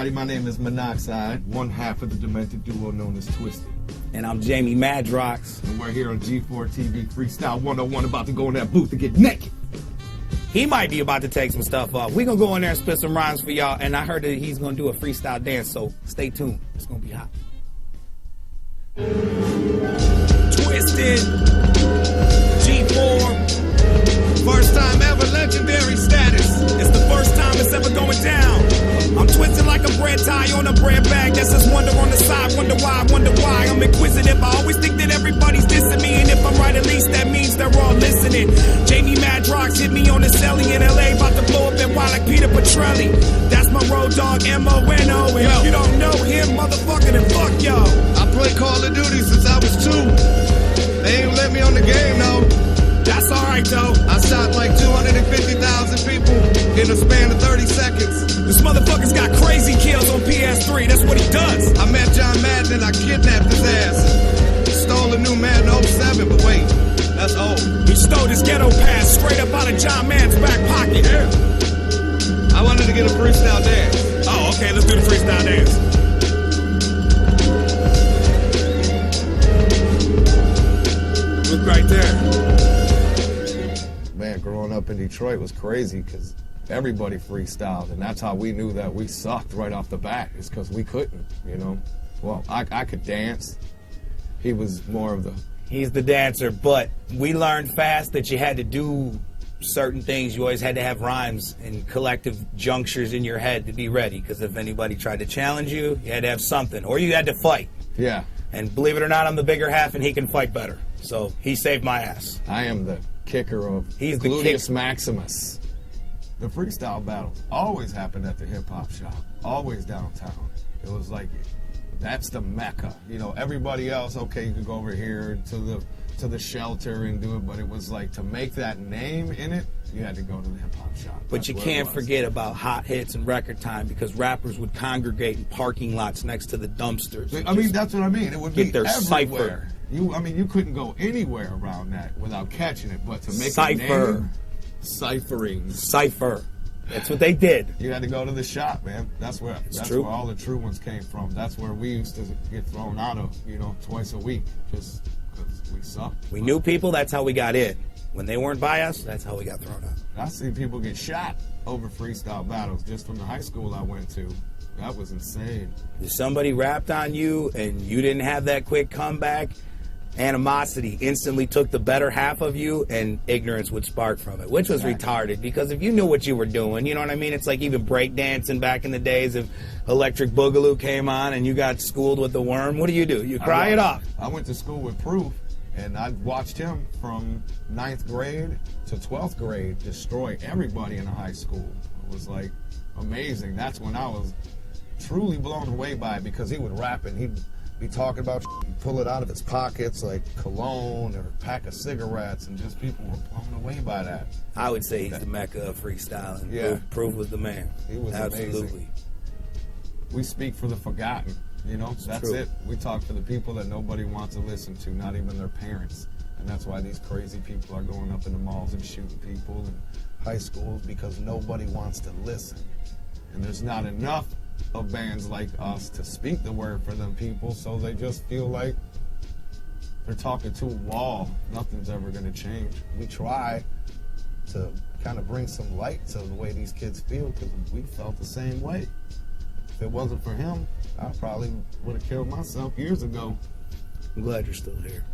everybody. My name is Monoxide, one half of the demented duo known as Twiztid. And I'm Jamie Madrox. And we're here on G4 TV Freestyle 101, about to go in that booth to get naked. He might be about to take some stuff off. We're going to go in there and spit some rhymes for y'all. And I heard that he's going to do a freestyle dance, so stay tuned. It's going to be hot. Twiztid, G4, first time ever, legendary status. It's the first time it's ever going down. I'm twisted like a bread tie on a bread bag. That's just wonder on the side, wonder why. I'm inquisitive, I always think that everybody's dissing me. And if I'm right, at least that means they're all listening. Jamie Madrox hit me on the celly in LA, about to blow up and wild like Peter Petrelli. That's my road dog, M-O-N-O. And if you don't know him, motherfucker, then fuck y'all. I played Call of Duty since I was 2. They ain't let me on the game, though. That's alright, though. I shot like 250,000 people in a span of 30 seconds. This motherfucker's got crazy kills on PS3. That's what he does. I met John Madden and I kidnapped his ass. Stole a new Madden 07, but wait, that's old. He stole his ghetto pass straight up out of John Madden's back pocket. I wanted to get a freestyle dance. Oh, okay, let's do the freestyle dance. Look right there. Man, growing up in Detroit was crazy because everybody freestyled, and that's how we knew that we sucked right off the bat, is because we couldn't, you know. Well, I could dance. He was more of the... He's the dancer, but we learned fast that you had to do certain things. You always had to have rhymes and collective junctures in your head to be ready, because if anybody tried to challenge you, you had to have something, or you had to fight. Yeah. And believe it or not, I'm the bigger half, and he can fight better. So he saved my ass. I am the kicker of Gluteus Maximus. The freestyle battle always happened at the hip-hop shop, always downtown. It was like, that's the mecca. You know, everybody else, okay, you could go over here to the shelter and do it, but it was like, to make that name in it, you had to go to the hip-hop shop. But you can't forget about hot hits and record time, because rappers would congregate in parking lots next to the dumpsters. I mean, that's what I mean. It would be their everywhere. Cipher. I mean, you couldn't go anywhere around that without catching it, but to make Cipher. a name, ciphering. Cipher. That's what they did. You had to go to the shop, man. That's where all the true ones came from. That's where we used to get thrown out of, you know, twice a week, just because we sucked. We knew people, that's how we got in. When they weren't by us, that's how we got thrown out. I see people get shot over freestyle battles just from the high school I went to. That was insane. If somebody rapped on you and you didn't have that quick comeback, animosity instantly took the better half of you, and ignorance would spark from it, which was retarded, because if you knew what you were doing, you know what I mean? It's like even breakdancing back in the days, if Electric Boogaloo came on and you got schooled with the worm, what do? You cry it off. I went to school with Proof, and I watched him from 9th grade to 12th grade destroy everybody in the high school. It was like amazing. That's when I was truly blown away by it, because he would rap and he'd be talking about pull it out of his pockets like cologne or a pack of cigarettes, and just people were blown away by that. I would say he's the mecca of freestyling. Yeah. Proof was the man. He was absolutely amazing. We speak for the forgotten, you know. That's it. We talk for the people that nobody wants to listen to, not even their parents. And that's why these crazy people are going up in the malls and shooting people in high schools, because nobody wants to listen. And there's not enough of bands like us to speak the word for them people, so they just feel like they're talking to a wall. Nothing's ever going to change. We try to kind of bring some light to the way these kids feel, because we felt the same way. If it wasn't for him, I probably would have killed myself years ago. I'm glad you're still here.